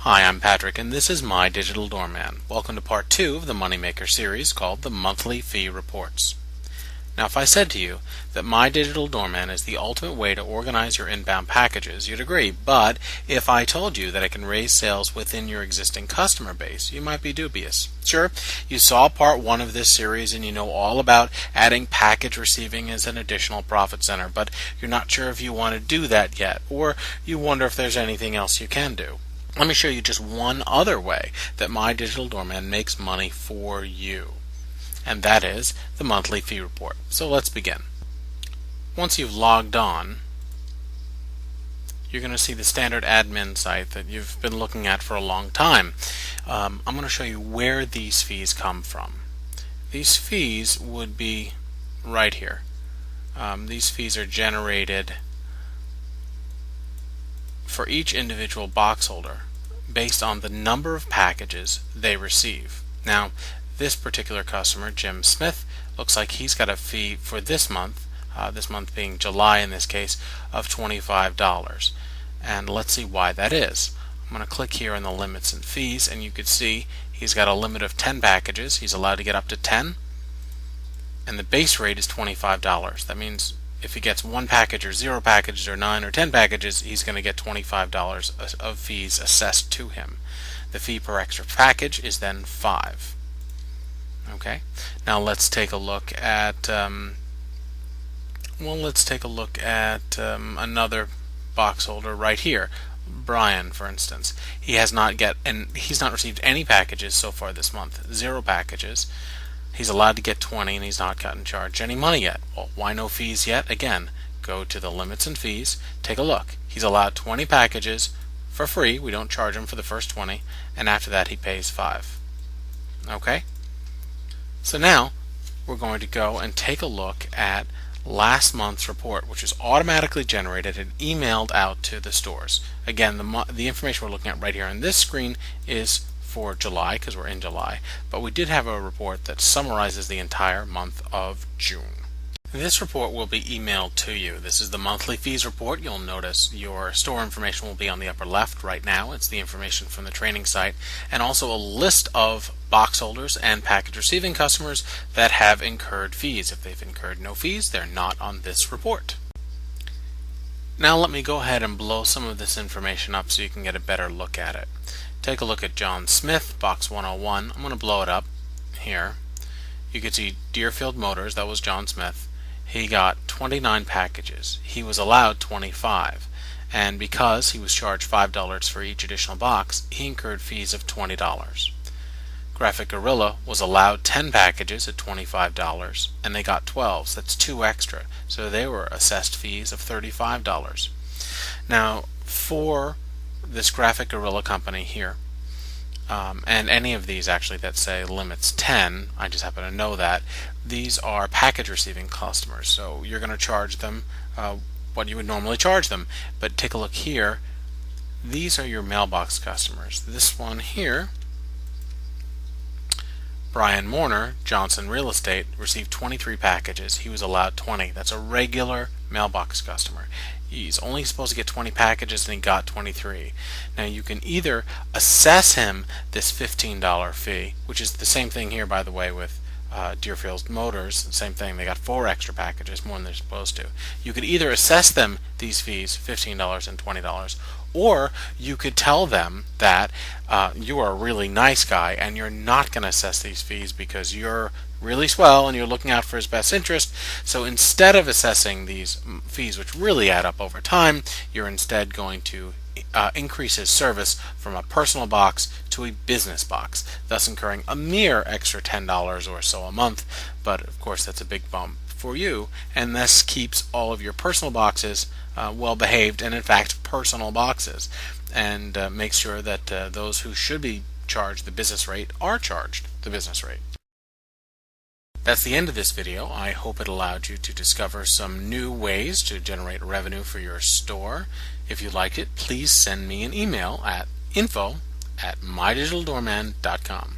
Hi, I'm Patrick, and this is My Digital Doorman. Welcome to part 2 of the Moneymaker series called the Monthly Fee Reports. Now, if I said to you that My Digital Doorman is the ultimate way to organize your inbound packages, you'd agree. But if I told you that it can raise sales within your existing customer base, you might be dubious. Sure, you saw part 1 of this series and you know all about adding package receiving as an additional profit center, but you're not sure if you want to do that yet, or you wonder if there's anything else you can do. Let me show you just one other way that My Digital Doorman makes money for you, and that is the monthly fee report. So let's begin. Once you've logged on, you're going to see the standard admin site that you've been looking at for a long time. I'm going to show you where these fees come from. These fees would be right here. These fees are generated for each individual box holder based on the number of packages they receive. Now, this particular customer, Jim Smith, looks like he's got a fee for this month being July in this case, of $25. And let's see why that is. I'm going to click here on the limits and fees, and you can see he's got a limit of 10 packages. He's allowed to get up to 10, and the base rate is $25. That means if he gets 1 package or 0 packages or 9 or 10 packages, he's going to get $25 of fees assessed to him. The fee per extra package is then $5. Okay. Now let's take a look at another box holder right here, Brian, for instance. He's not received any packages so far this month. 0 packages. He's allowed to get 20 and he's not gotten charged any money yet. Well, why no fees yet? Again, go to the limits and fees, take a look. He's allowed 20 packages for free. We don't charge him for the first 20, and after that he pays $5. Okay? So now we're going to go and take a look at last month's report, which is automatically generated and emailed out to the stores. Again, the information we're looking at right here on this screen is for July, because we're in July, but we did have a report that summarizes the entire month of June. This report will be emailed to you. This is the monthly fees report. You'll notice your store information will be on the upper left right now. It's the information from the training site, and also a list of box holders and package receiving customers that have incurred fees. If they've incurred no fees, they're not on this report. Now let me go ahead and blow some of this information up so you can get a better look at it. Take a look at John Smith, box 101. I'm going to blow it up here. You can see Deerfield Motors, that was John Smith. He got 29 packages. He was allowed 25. And because he was charged $5 for each additional box, he incurred fees of $20. Graphic Gorilla was allowed 10 packages at $25, and they got 12. So that's 2 extra. So they were assessed fees of $35. Now, for this Graphic Gorilla company here, and any of these actually that say limits 10, I just happen to know that, these are package receiving customers. So you're going to charge them what you would normally charge them. But take a look here. These are your mailbox customers. This one here, Brian Morner, Johnson Real Estate, received 23 packages. He was allowed 20. That's a regular mailbox customer. He's only supposed to get 20 packages and he got 23. Now you can either assess him this $15 fee, which is the same thing here, by the way, with Deerfield Motors. Same thing. They got 4 extra packages, more than they're supposed to. You could either assess them these fees, $15 and $20, or you could tell them that you are a really nice guy and you're not going to assess these fees because you're really swell and you're looking out for his best interest. So instead of assessing these fees, which really add up over time, you're instead going to increase his service from a personal box to a business box, thus incurring a mere extra $10 or so a month. But of course that's a big bump for you, and this keeps all of your personal boxes well behaved and in fact personal boxes, and makes sure that those who should be charged the business rate are charged the business rate. That's the end of this video. I hope it allowed you to discover some new ways to generate revenue for your store. If you liked it, please send me an email at info@mydigitaldoorman.com.